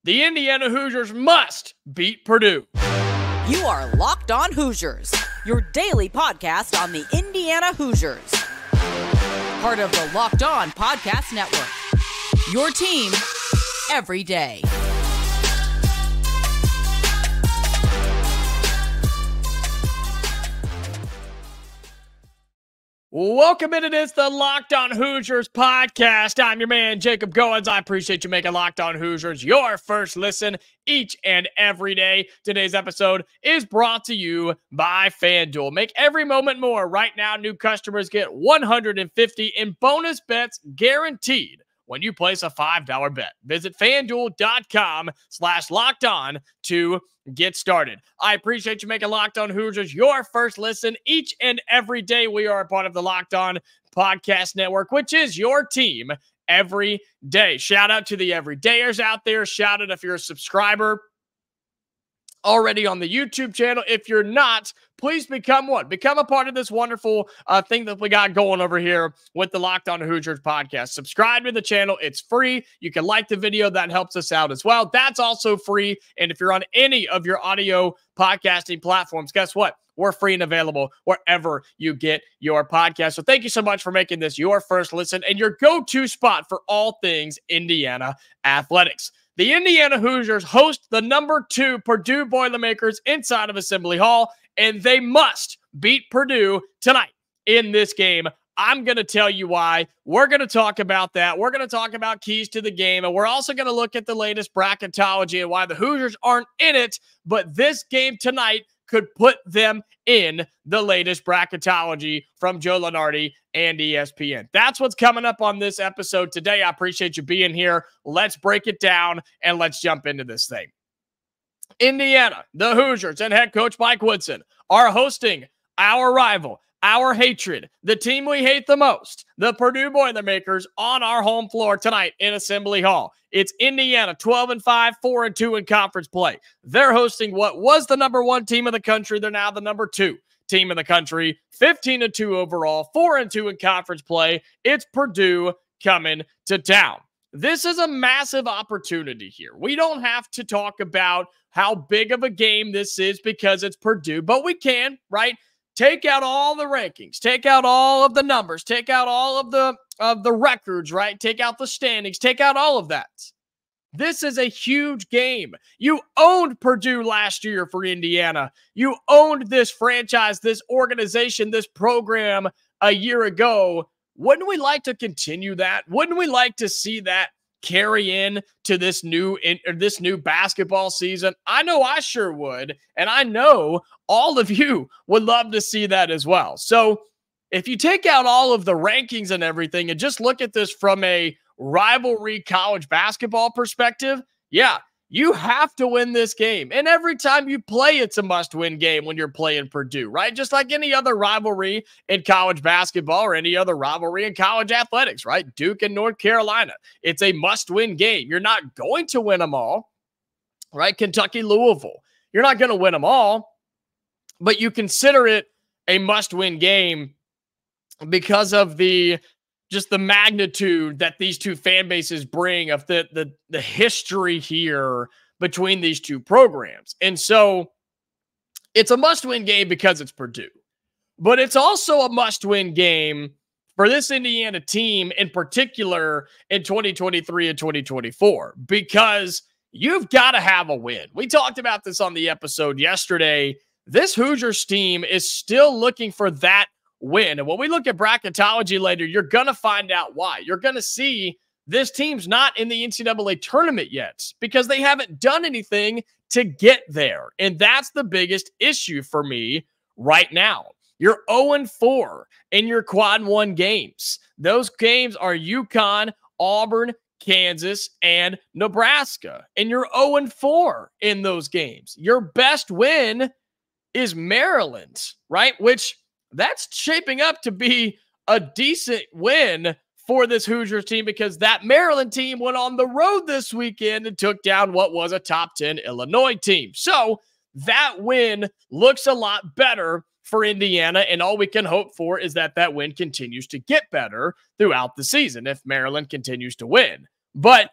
The Indiana Hoosiers must beat Purdue. You are Locked On Hoosiers, your daily podcast on the Indiana Hoosiers. Part of the Locked On Podcast Network, your team every day. Welcome into this, the Locked On Hoosiers podcast. I'm your man, Jacob Goins. I appreciate you making Locked On Hoosiers your first listen each and every day. Today's episode is brought to you by FanDuel. Make every moment more. Right now, new customers get 150 in bonus bets guaranteed when you place a $5 bet. Visit FanDuel.com/LockedOn to get started. I appreciate you making Locked On Hoosiers your first listen each and every day. We are a part of the Locked On Podcast Network, which is your team every day. Shout out to the everydayers out there. Shout out if you're a subscriber already on the YouTube channel. If you're not, please become one. Become a part of this wonderful thing that we got going over here with the Locked On Hoosiers podcast. Subscribe to the channel. It's free. You can like the video. That helps us out as well. That's also free. And if you're on any of your audio podcasting platforms, guess what? We're free and available wherever you get your podcast. So thank you so much for making this your first listen and your go-to spot for all things Indiana athletics. The Indiana Hoosiers host the number 2 Purdue Boilermakers inside of Assembly Hall, and they must beat Purdue tonight in this game. I'm going to tell you why. We're going to talk about that. We're going to talk about keys to the game, and we're also going to look at the latest bracketology and why the Hoosiers aren't in it, but this game tonight could put them in the latest bracketology from Joe Lunardi and ESPN. That's what's coming up on this episode today. I appreciate you being here. Let's break it down and let's jump into this thing. Indiana, the Hoosiers, and head coach Mike Woodson are hosting our rival, our hatred, the team we hate the most, the Purdue Boilermakers, on our home floor tonight in Assembly Hall. It's Indiana, 12-5, 4-2 in conference play. They're hosting what was the number 1 team in the country. They're now the number 2 team in the country, 15-2 overall, 4-2 in conference play. It's Purdue coming to town. This is a massive opportunity here. We don't have to talk about how big of a game this is because it's Purdue, but we can, right? Take out all the rankings, take out all of the numbers, take out all of the records, right? Take out the standings, take out all of that. This is a huge game. You owned Purdue last year for Indiana. You owned this franchise, this organization, this program a year ago. Wouldn't we like to continue that? Wouldn't we like to see that carry in to this new basketball season? I know I sure would, and I know all of you would love to see that as well. So if you take out all of the rankings and everything and just look at this from a rivalry college basketball perspective, yeah, you have to win this game. And every time you play, it's a must-win game when you're playing Purdue, right? Just like any other rivalry in college basketball or any other rivalry in college athletics, right? Duke and North Carolina. It's a must-win game. You're not going to win them all, right? Kentucky, Louisville. You're not going to win them all, but you consider it a must-win game because of just the magnitude that these two fan bases bring of the history here between these two programs. And so it's a must-win game because it's Purdue. But it's also a must-win game for this Indiana team in particular in 2023 and 2024 because you've got to have a win. We talked about this on the episode yesterday. This Hoosiers team is still looking for that win. And when we look at bracketology later, you're going to find out why. You're going to see this team's not in the NCAA tournament yet because they haven't done anything to get there. And that's the biggest issue for me right now. You're 0-4 in your quad 1 games. Those games are UConn, Auburn, Kansas, and Nebraska. And you're 0-4 in those games. Your best win is Maryland, right? Which that's shaping up to be a decent win for this Hoosiers team because that Maryland team went on the road this weekend and took down what was a top 10 Illinois team. So that win looks a lot better for Indiana, and all we can hope for is that that win continues to get better throughout the season if Maryland continues to win. But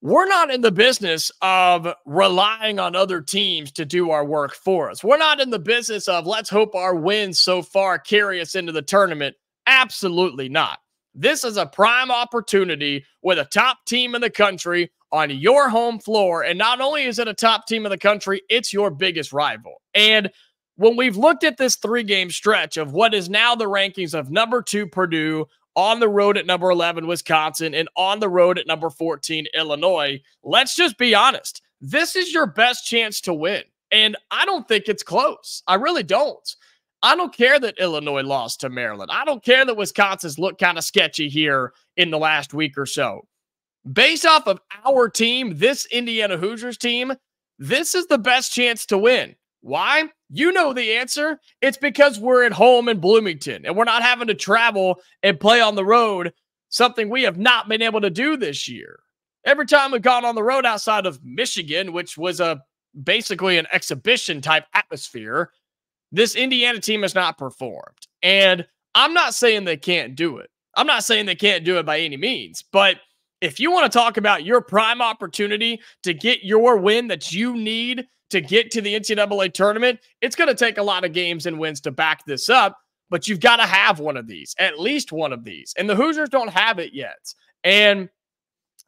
we're not in the business of relying on other teams to do our work for us. We're not in the business of let's hope our wins so far carry us into the tournament. Absolutely not. This is a prime opportunity with a top team in the country on your home floor. And not only is it a top team in the country, it's your biggest rival. And when we've looked at this 3-game stretch of what is now the rankings of number 2 Purdue, on the road at number 11, Wisconsin, and on the road at number 14, Illinois, let's just be honest. This is your best chance to win. And I don't think it's close. I really don't. I don't care that Illinois lost to Maryland. I don't care that Wisconsin's looked kind of sketchy here in the last week or so. Based off of our team, this Indiana Hoosiers team, this is the best chance to win. Why? You know the answer. It's because we're at home in Bloomington and we're not having to travel and play on the road, something we have not been able to do this year. Every time we've gone on the road outside of Michigan, which was basically an exhibition type atmosphere, this Indiana team has not performed. And I'm not saying they can't do it. I'm not saying they can't do it by any means, but if you want to talk about your prime opportunity to get your win that you need to get to the NCAA tournament, it's going to take a lot of games and wins to back this up, but you've got to have one of these, at least one of these. And the Hoosiers don't have it yet. And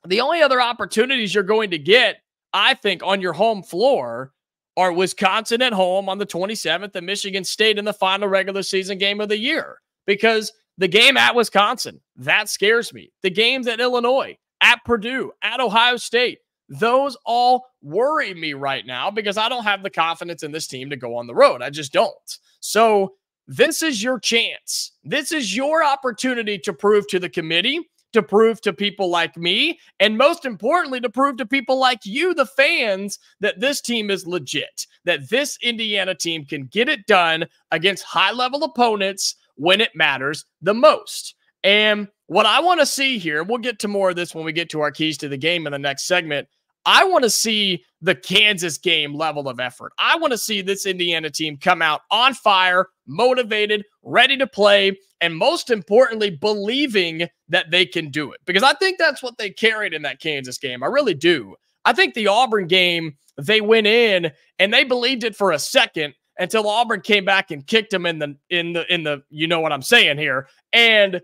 the only other opportunities you're going to get, I think, on your home floor are Wisconsin at home on the 27th and Michigan State in the final regular season game of the year. Because the game at Wisconsin, that scares me. The games at Illinois, at Purdue, at Ohio State, those all worry me right now because I don't have the confidence in this team to go on the road. I just don't. So this is your chance. This is your opportunity to prove to the committee, to prove to people like me, and most importantly, to prove to people like you, the fans, that this team is legit, that this Indiana team can get it done against high-level opponents when it matters the most. And what I want to see here, we'll get to more of this when we get to our keys to the game in the next segment, I want to see the Kansas game level of effort. I want to see this Indiana team come out on fire, motivated, ready to play, and most importantly, believing that they can do it. Because I think that's what they carried in that Kansas game. I really do. I think the Auburn game, they went in and they believed it for a second until Auburn came back and kicked them in the you know what I'm saying here. And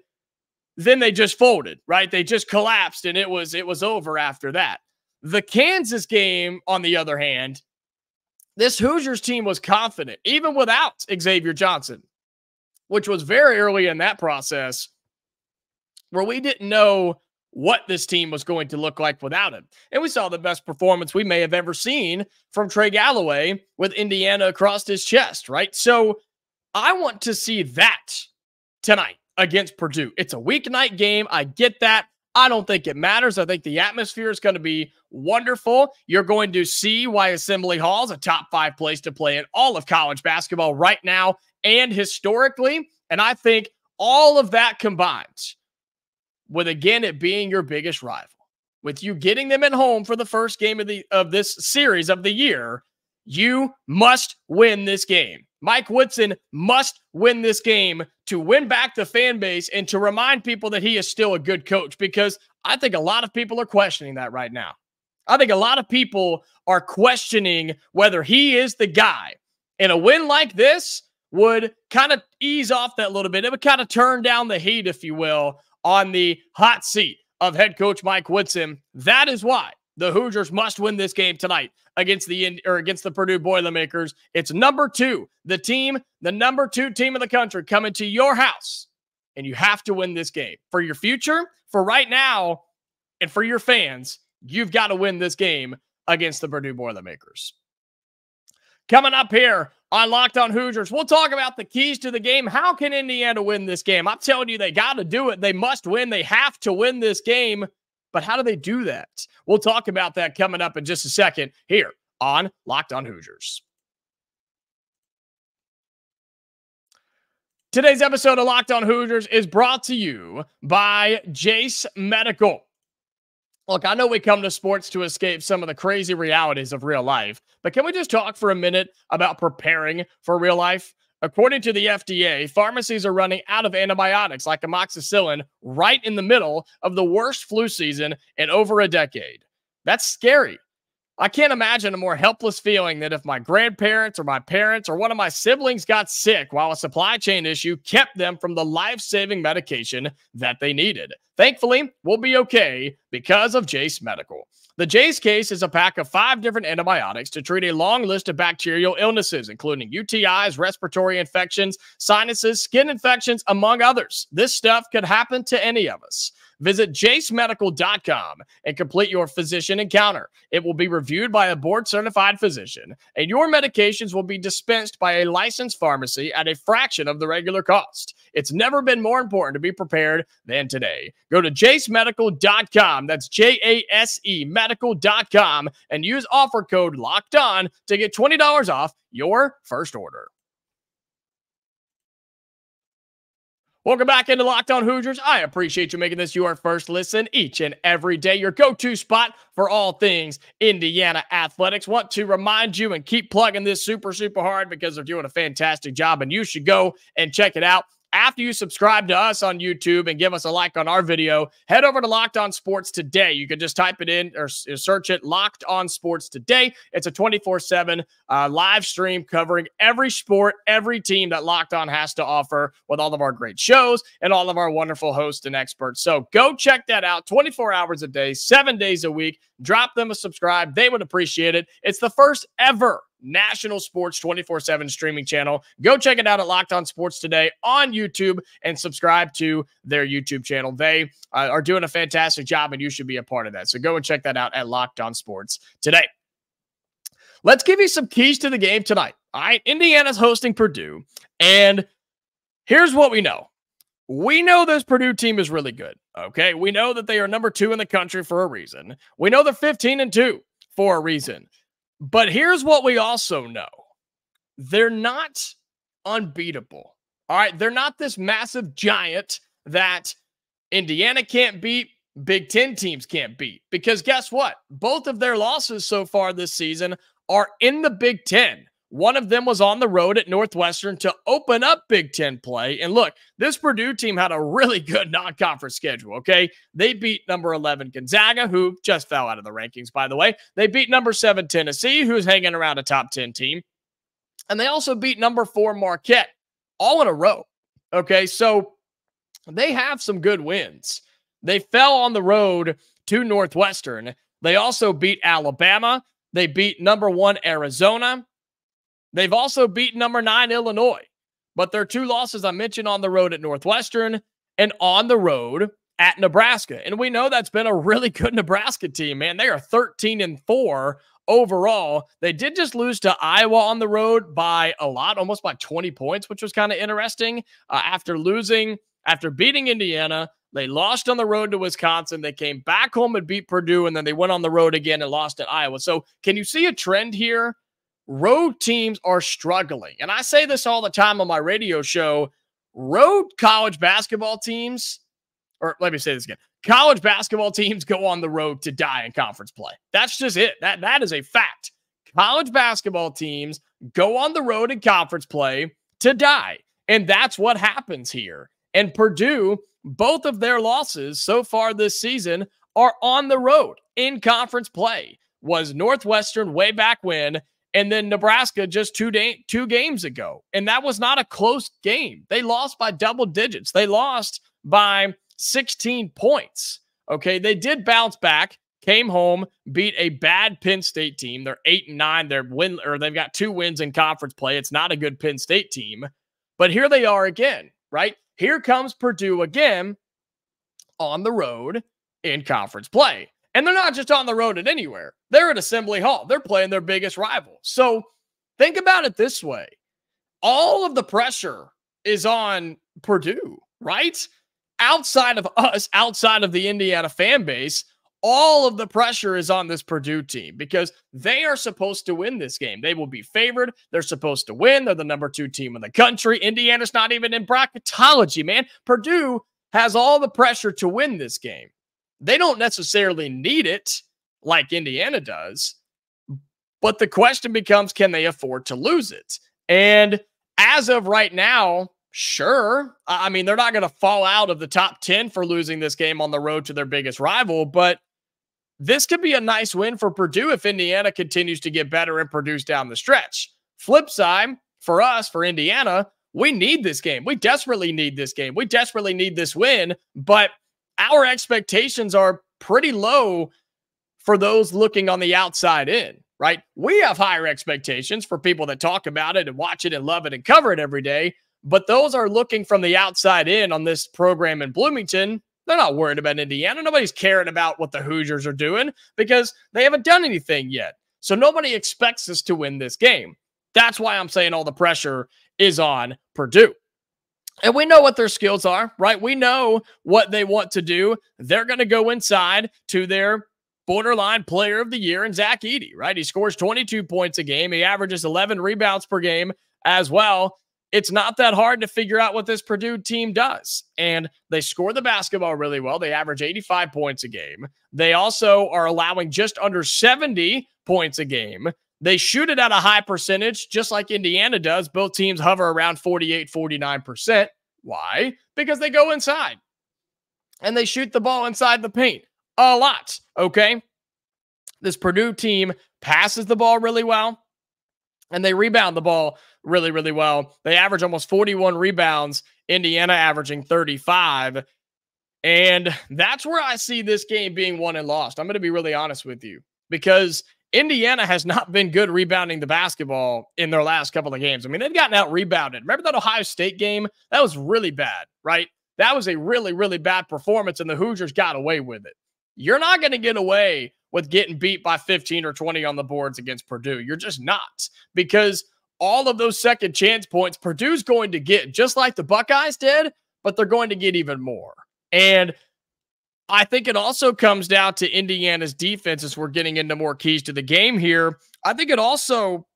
then they just folded, right? They just collapsed and it was over after that. The Kansas game, on the other hand, this Hoosiers team was confident, even without Xavier Johnson, which was very early in that process where we didn't know what this team was going to look like without him. And we saw the best performance we may have ever seen from Trey Galloway with Indiana across his chest, right? So I want to see that tonight against Purdue. It's a weeknight game. I get that. I don't think it matters. I think the atmosphere is going to be wonderful. You're going to see why Assembly Hall is a top 5 place to play in all of college basketball right now and historically. And I think all of that combined with, again, it being your biggest rival, with you getting them at home for the first game of this series of the year, you must win this game. Mike Woodson must win this game to win back the fan base and to remind people that he is still a good coach, because I think a lot of people are questioning that right now. I think a lot of people are questioning whether he is the guy. And a win like this would kind of ease off that a little bit. It would kind of turn down the heat, if you will, on the hot seat of head coach Mike Woodson. That is why the Hoosiers must win this game tonight against the Purdue Boilermakers. It's number 2, the number 2 team in the country coming to your house, and you have to win this game for your future, for right now, and for your fans. You've got to win this game against the Purdue Boilermakers. Coming up here on Locked On Hoosiers, we'll talk about the keys to the game. How can Indiana win this game? I'm telling you, they got to do it. They must win. They have to win this game. But how do they do that? We'll talk about that coming up in just a second here on Locked On Hoosiers. Today's episode of Locked On Hoosiers is brought to you by Jase Medical. Look, I know we come to sports to escape some of the crazy realities of real life, but can we just talk for a minute about preparing for real life? According to the FDA, pharmacies are running out of antibiotics like amoxicillin right in the middle of the worst flu season in over a decade. That's scary. I can't imagine a more helpless feeling than if my grandparents or my parents or one of my siblings got sick while a supply chain issue kept them from the life-saving medication that they needed. Thankfully, we'll be okay because of Jase Medical. The Jase case is a pack of 5 different antibiotics to treat a long list of bacterial illnesses, including UTIs, respiratory infections, sinuses, skin infections, among others. This stuff could happen to any of us. Visit jasemedical.com and complete your physician encounter. It will be reviewed by a board-certified physician, and your medications will be dispensed by a licensed pharmacy at a fraction of the regular cost. It's never been more important to be prepared than today. Go to jasemedical.com, that's J-A-S-E medical.com, and use offer code LOCKEDON to get $20 off your first order. Welcome back into Locked On Hoosiers. I appreciate you making this your first listen each and every day. Your go-to spot for all things Indiana athletics. Want to remind you and keep plugging this super hard because they're doing a fantastic job, and you should go and check it out. After you subscribe to us on YouTube and give us a like on our video, head over to Locked On Sports Today. You can just type it in or search it, Locked On Sports Today. It's a 24/7 live stream covering every sport, every team that Locked On has to offer with all of our great shows and all of our wonderful hosts and experts. So go check that out 24 hours a day, 7 days a week. Drop them a subscribe. They would appreciate it. It's the first ever national sports 24/7 streaming channel. Go check it out at Locked On Sports Today on YouTube and subscribe to their YouTube channel. They are doing a fantastic job, and you should be a part of that. So go and check that out at Locked On Sports Today. Let's give you some keys to the game tonight. All right, Indiana's hosting Purdue, and here's what we know. We know this Purdue team is really good, okay? We know that they are number 2 in the country for a reason. We know they're 15-2 for a reason. But here's what we also know. They're not unbeatable. All right, they're not this massive giant that Indiana can't beat, Big Ten teams can't beat. Because guess what? Both of their losses so far this season are in the Big Ten. One of them was on the road at Northwestern to open up Big Ten play. And look, this Purdue team had a really good non-conference schedule, okay? They beat number 11 Gonzaga, who just fell out of the rankings, by the way. They beat number 7 Tennessee, who's hanging around a top 10 team. And they also beat number 4 Marquette, all in a row, okay? So they have some good wins. They fell on the road to Northwestern. They also beat Alabama. They beat number 1 Arizona. They've also beaten number 9 Illinois, but their 2 losses I mentioned on the road at Northwestern and on the road at Nebraska. And we know that's been a really good Nebraska team, man. They are 13-4 overall. They did just lose to Iowa on the road by a lot, almost by 20 points, which was kind of interesting. After beating Indiana, they lost on the road to Wisconsin. They came back home and beat Purdue, and then they went on the road again and lost at Iowa. So can you see a trend here? Road teams are struggling. And I say this all the time on my radio show. Road college basketball teams, or let me say this again. College basketball teams go on the road to die in conference play. That's just it. That is a fact. College basketball teams go on the road in conference play to die. And that's what happens here. And Purdue, both of their losses so far this season are on the road in conference play. Was Northwestern way back when, and then Nebraska just two games ago. And that was not a close game. They lost by double digits. They lost by 16 points. Okay, they did bounce back, came home, beat a bad Penn State team. They're 8-9. They've got 2 wins in conference play. It's not a good Penn State team. But here they are again, right? Here comes Purdue again on the road in conference play. And they're not just on the road at anywhere. They're at Assembly Hall. They're playing their biggest rival. So think about it this way. All of the pressure is on Purdue, right? Outside of us, outside of the Indiana fan base, all of the pressure is on this Purdue team because they are supposed to win this game. They will be favored. They're supposed to win. They're the number 2 team in the country. Indiana's not even in bracketology, man. Purdue has all the pressure to win this game. They don't necessarily need it like Indiana does, but the question becomes, can they afford to lose it? And as of right now, sure. I mean, they're not going to fall out of the top 10 for losing this game on the road to their biggest rival, but this could be a nice win for Purdue if Indiana continues to get better and produce down the stretch. Flip side, for us, for Indiana, we need this game. We desperately need this game. We desperately need this win, but our expectations are pretty low for those looking on the outside in, right? We have higher expectations for people that talk about it and watch it and love it and cover it every day, but those are looking from the outside in on this program in Bloomington. They're not worried about Indiana. Nobody's caring about what the Hoosiers are doing because they haven't done anything yet. So nobody expects us to win this game. That's why I'm saying all the pressure is on Purdue. And we know what their skills are, right? We know what they want to do. They're going to go inside to their borderline player of the year in Zac Edey, right? He scores 22 points a game. He averages 11 rebounds per game as well. It's not that hard to figure out what this Purdue team does. And they score the basketball really well. They average 85 points a game. They also are allowing just under 70 points a game. They shoot it at a high percentage, just like Indiana does. Both teams hover around 48, 49%. Why? Because they go inside and they shoot the ball inside the paint a lot, okay? This Purdue team passes the ball really well and they rebound the ball really, really well. They average almost 41 rebounds, Indiana averaging 35. And that's where I see this game being won and lost. I'm going to be really honest with you because Indiana has not been good rebounding the basketball in their last couple of games. I mean, they've gotten out rebounded. Remember that Ohio State game? That was really bad, right? That was a really, really bad performance, and the Hoosiers got away with it. You're not going to get away with getting beat by 15 or 20 on the boards against Purdue. You're just not, because all of those second chance points Purdue's going to get, just like the Buckeyes did, but they're going to get even more. And I think it also comes down to Indiana's defense as we're getting into more keys to the game here. I think it also,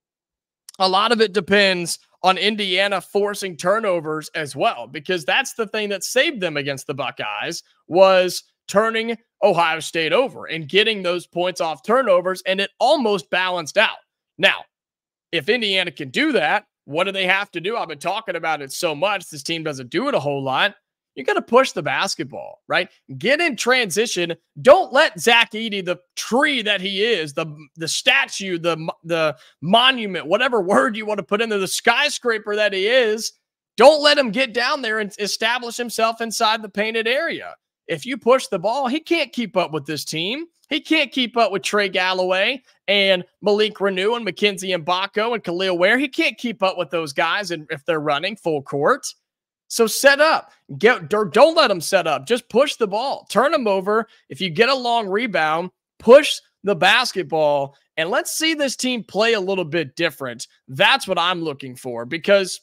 a lot of it depends on Indiana forcing turnovers as well, because that's the thing that saved them against the Buckeyes, was turning Ohio State over and getting those points off turnovers, and it almost balanced out. Now, if Indiana can do that, what do they have to do? I've been talking about it so much. This team doesn't do it a whole lot. You got to push the basketball, right? Get in transition. Don't let Zac Edey, the tree that he is, the statue, the monument, whatever word you want to put in there, the skyscraper that he is, don't let him get down there and establish himself inside the painted area. If you push the ball, he can't keep up with this team. He can't keep up with Trey Galloway and Malik Reneau and Mackenzie Mgbako and Kel'el Ware. He can't keep up with those guys and if they're running full court. So set up. Don't let them set up. Just push the ball. Turn them over. If you get a long rebound, push the basketball, and let's see this team play a little bit different. That's what I'm looking for, because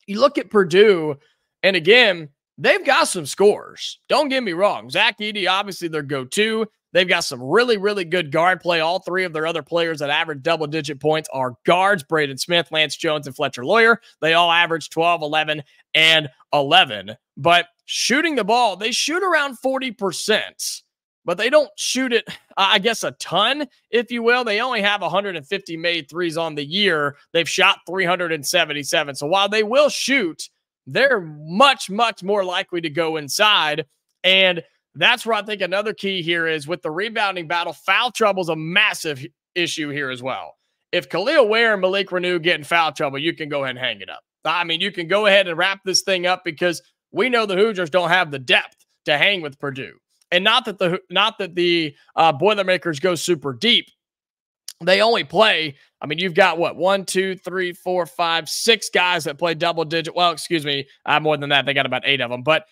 you look at Purdue, and again, they've got some scores. Don't get me wrong. Zac Edey, obviously their go-to. They've got some really, really good guard play. All three of their other players that average double-digit points are guards: Braden Smith, Lance Jones, and Fletcher Lawyer. They all average 12, 11, and 11. But shooting the ball, they shoot around 40%, but they don't shoot it, I guess, a ton, if you will. They only have 150 made threes on the year. They've shot 377. So while they will shoot, they're much, much more likely to go inside. And that's where I think another key here is with the rebounding battle. Foul trouble is a massive issue here as well. If Kel'el Ware and Malik Reneau get in foul trouble, you can go ahead and hang it up. I mean, you can go ahead and wrap this thing up, because we know the Hoosiers don't have the depth to hang with Purdue. And not that the Boilermakers go super deep. They only play, I mean, you've got what, 1, 2, 3, 4, 5, 6 guys that play double digit. Well, excuse me, more than that. They got about 8 of them. But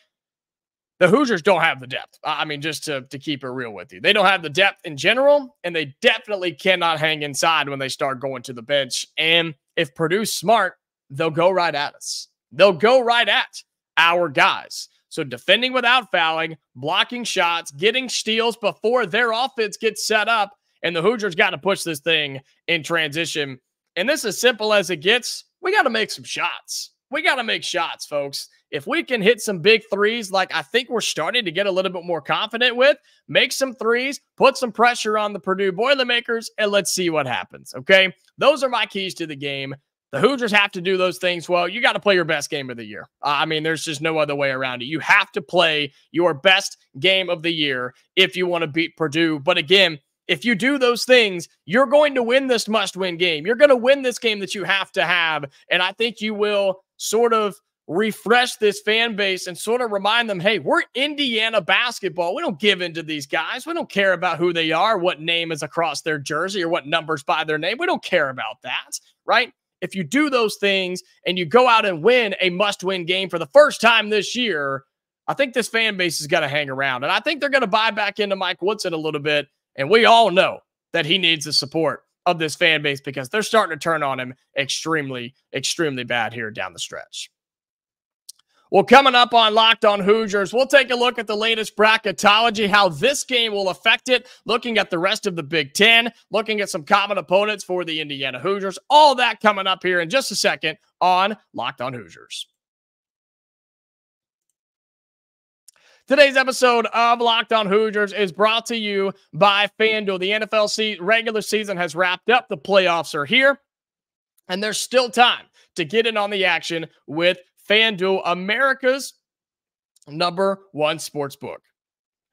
the Hoosiers don't have the depth. I mean, just to keep it real with you. They don't have the depth in general, and they definitely cannot hang inside when they start going to the bench. And if Purdue's smart, they'll go right at us. They'll go right at our guys. So defending without fouling, blocking shots, getting steals before their offense gets set up, and the Hoosiers got to push this thing in transition. And this is as simple as it gets. We got to make some shots. We got to make shots, folks. If we can hit some big threes, like I think we're starting to get a little bit more confident with, make some threes, put some pressure on the Purdue Boilermakers, and let's see what happens, okay? Those are my keys to the game. The Hoosiers have to do those things well. You got to play your best game of the year. I mean, there's just no other way around it. You have to play your best game of the year if you want to beat Purdue. But again, if you do those things, you're going to win this must-win game. You're going to win this game that you have to have. And I think you will sort of refresh this fan base and sort of remind them, hey, we're Indiana basketball. We don't give in to these guys. We don't care about who they are, what name is across their jersey, or what numbers by their name. We don't care about that, right? If you do those things and you go out and win a must-win game for the first time this year, I think this fan base is going to hang around. And I think they're going to buy back into Mike Woodson a little bit. And we all know that he needs the support of this fan base because they're starting to turn on him extremely, extremely bad here down the stretch. Well, coming up on Locked On Hoosiers, we'll take a look at the latest bracketology, how this game will affect it, looking at the rest of the Big Ten, looking at some common opponents for the Indiana Hoosiers. All that coming up here in just a second on Locked On Hoosiers. Today's episode of Locked On Hoosiers is brought to you by FanDuel. The NFL regular season has wrapped up. The playoffs are here, and there's still time to get in on the action with FanDuel, America's #1 sportsbook.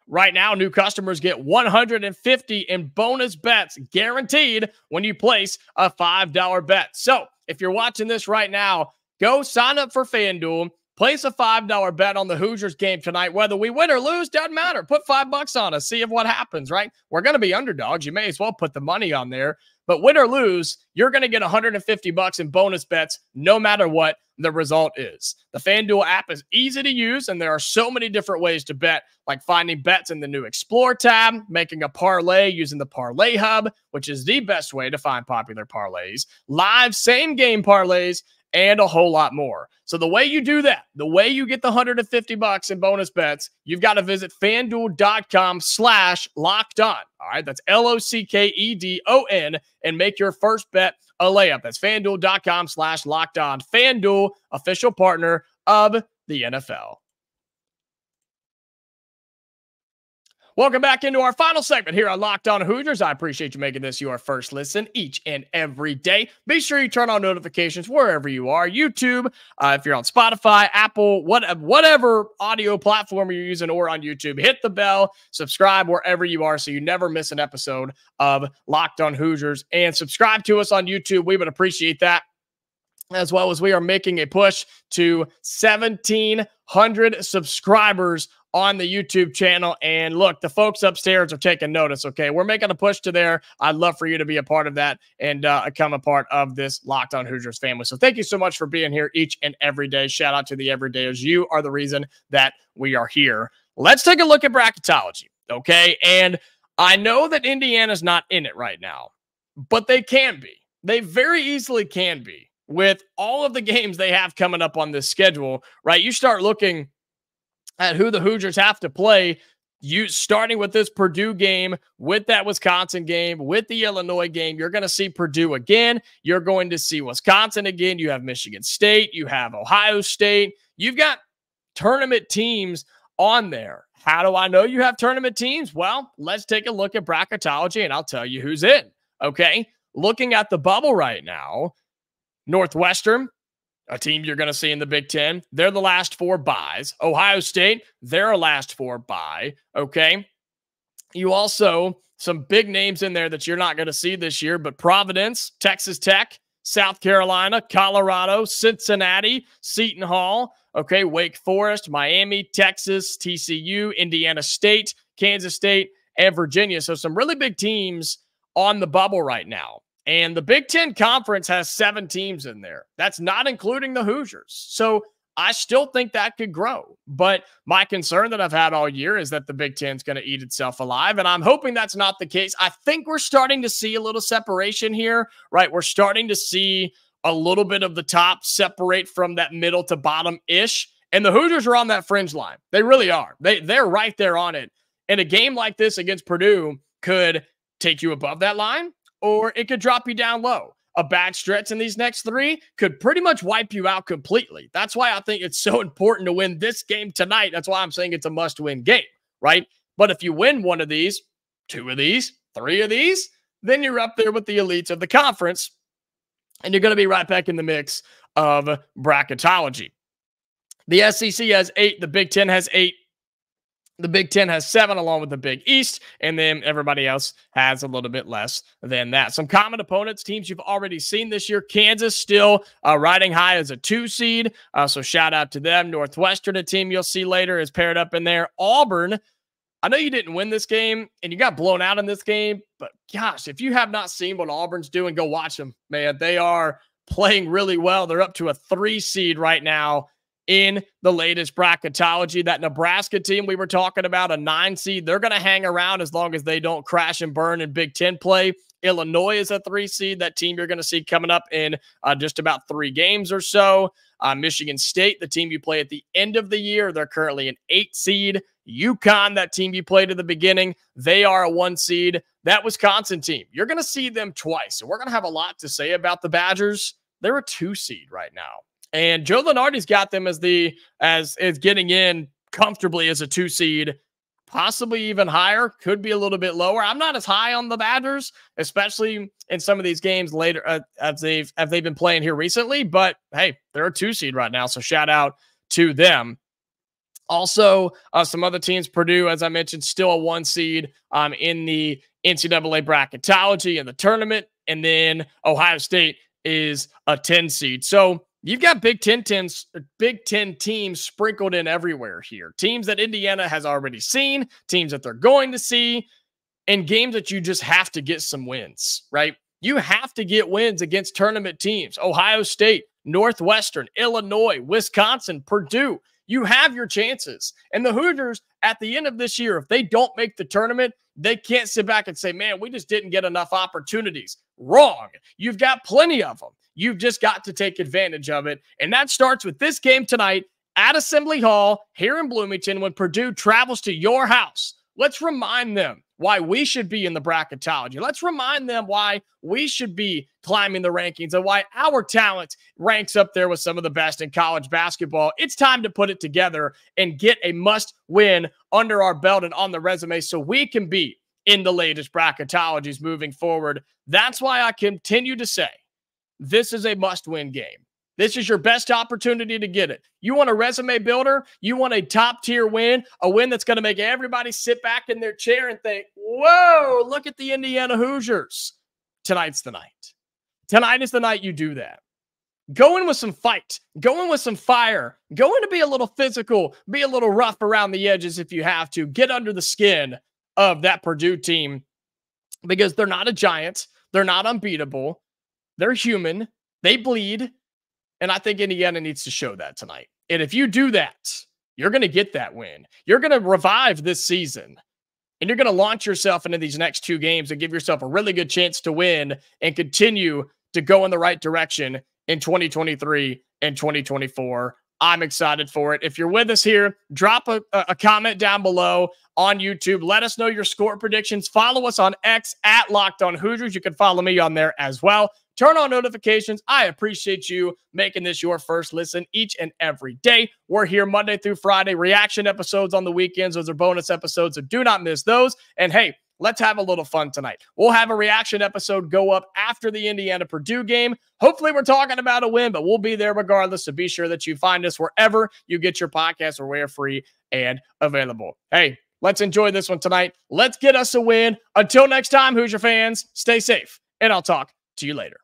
Right now, new customers get $150 in bonus bets guaranteed when you place a $5 bet. So if you're watching this right now, go sign up for FanDuel. Place a $5 bet on the Hoosiers game tonight. Whether we win or lose, doesn't matter. Put $5 on us. See if what happens, right? We're going to be underdogs. You may as well put the money on there. But win or lose, you're going to get $150 in bonus bets no matter what the result is. The FanDuel app is easy to use, and there are so many different ways to bet, like finding bets in the new Explore tab, making a parlay using the Parlay Hub, which is the best way to find popular parlays, live same-game parlays, and a whole lot more. So the way you do that, the way you get the $150 in bonus bets, you've got to visit FanDuel.com/lockedon. All right, that's LOCKEDON, and make your first bet a layup. That's FanDuel.com/lockedon. FanDuel, official partner of the NFL. Welcome back into our final segment here on Locked On Hoosiers. I appreciate you making this your first listen each and every day. Be sure you turn on notifications wherever you are. YouTube, if you're on Spotify, Apple, whatever audio platform you're using, or on YouTube, hit the bell, subscribe wherever you are so you never miss an episode of Locked On Hoosiers. And subscribe to us on YouTube. We would appreciate that, as well as we are making a push to 1,700 subscribers on the YouTube channel. And look, the folks upstairs are taking notice, okay? We're making a push to there. I'd love for you to be a part of that and become a part of this Locked On Hoosiers family. So thank you so much for being here each and every day. Shout out to the everydayers. You are the reason that we are here. Let's take a look at bracketology, okay? And I know that Indiana's not in it right now, but they can be. They very easily can be with all of the games they have coming up on this schedule, right? You start looking at who the Hoosiers have to play, starting with this Purdue game, with that Wisconsin game, with the Illinois game. You're going to see Purdue again. You're going to see Wisconsin again. You have Michigan State. You have Ohio State. You've got tournament teams on there. How do I know you have tournament teams? Well, let's take a look at bracketology, and I'll tell you who's in, okay? Looking at the bubble right now, Northwestern, a team you're going to see in the Big Ten, they're the last 4 byes. Ohio State, they're a last 4 bye, okay? You also, some big names in there that you're not going to see this year, but Providence, Texas Tech, South Carolina, Colorado, Cincinnati, Seton Hall, okay, Wake Forest, Miami, Texas, TCU, Indiana State, Kansas State, and Virginia. So some really big teams on the bubble right now. And the Big Ten Conference has 7 teams in there. That's not including the Hoosiers. So I still think that could grow. But my concern that I've had all year is that the Big Ten's going to eat itself alive. And I'm hoping that's not the case. I think we're starting to see a little separation here, right? We're starting to see a little bit of the top separate from that middle to bottom-ish. And the Hoosiers are on that fringe line. They really are. They're right there on it. And a game like this against Purdue could take you above that line, or it could drop you down low. A bad stretch in these next 3 could pretty much wipe you out completely. That's why I think it's so important to win this game tonight. That's why I'm saying it's a must-win game, right? But if you win 1 of these, 2 of these, 3 of these, then you're up there with the elites of the conference. and you're going to be right back in the mix of bracketology. The SEC has 8. The Big Ten has 8. The Big Ten has 7 along with the Big East, and then everybody else has a little bit less than that. Some common opponents, teams you've already seen this year. Kansas still riding high as a 2 seed, so shout out to them. Northwestern, a team you'll see later, is paired up in there. Auburn, I know you didn't win this game, and you got blown out in this game, but gosh, if you have not seen what Auburn's doing, go watch them, man. They are playing really well. They're up to a 3 seed right now in the latest bracketology. That Nebraska team we were talking about, a 9 seed, they're going to hang around as long as they don't crash and burn in Big Ten play. Illinois is a 3 seed, that team you're going to see coming up in just about 3 games or so. Michigan State, the team you play at the end of the year, they're currently an 8 seed. UConn, that team you played at the beginning, they are a 1 seed. That Wisconsin team, you're going to see them twice. So we're going to have a lot to say about the Badgers. They're a 2 seed right now. And Joe Lunardi's got them as getting in comfortably as a 2 seed, possibly even higher, could be a little bit lower. I'm not as high on the Badgers, especially in some of these games later as they've been playing here recently. But hey, they're a 2 seed right now, so shout out to them. Also, some other teams, Purdue, as I mentioned, still a 1 seed in the NCAA bracketology in the tournament, and then Ohio State is a 10 seed. So you've got Big Ten teams sprinkled in everywhere here. Teams that Indiana has already seen, teams that they're going to see, and games that you just have to get some wins, right? You have to get wins against tournament teams. Ohio State, Northwestern, Illinois, Wisconsin, Purdue. You have your chances. And the Hoosiers, at the end of this year, if they don't make the tournament, they can't sit back and say, man, we just didn't get enough opportunities. Wrong. You've got plenty of them. You've just got to take advantage of it. And that starts with this game tonight at Assembly Hall here in Bloomington when Purdue travels to your house. Let's remind them why we should be in the bracketology. Let's remind them why we should be climbing the rankings and why our talent ranks up there with some of the best in college basketball. It's time to put it together and get a must-win under our belt and on the resume so we can be in the latest bracketologies moving forward. That's why I continue to say this is a must-win game. This is your best opportunity to get it. You want a resume builder? You want a top-tier win? A win that's going to make everybody sit back in their chair and think, whoa, look at the Indiana Hoosiers. Tonight's the night. Tonight is the night you do that. Go in with some fight. Go in with some fire. Go in to be a little physical. Be a little rough around the edges if you have to. Get under the skin of that Purdue team because they're not a giant. They're not unbeatable. They're human. They bleed. And I think Indiana needs to show that tonight. And if you do that, you're going to get that win. You're going to revive this season. And you're going to launch yourself into these next 2 games and give yourself a really good chance to win and continue to go in the right direction in 2023 and 2024. I'm excited for it. If you're with us here, drop a comment down below on YouTube. Let us know your score predictions. Follow us on X at Locked On Hoosiers. You can follow me on there as well. Turn on notifications. I appreciate you making this your first listen each and every day. We're here Monday through Friday. Reaction episodes on the weekends. Those are bonus episodes, so do not miss those. And hey, let's have a little fun tonight. We'll have a reaction episode go up after the Indiana-Purdue game. Hopefully we're talking about a win, but we'll be there regardless. So be sure that you find us wherever you get your podcasts or where free and available. Hey, let's enjoy this one tonight. Let's get us a win. Until next time, Hoosier fans, stay safe, and I'll talk to you later.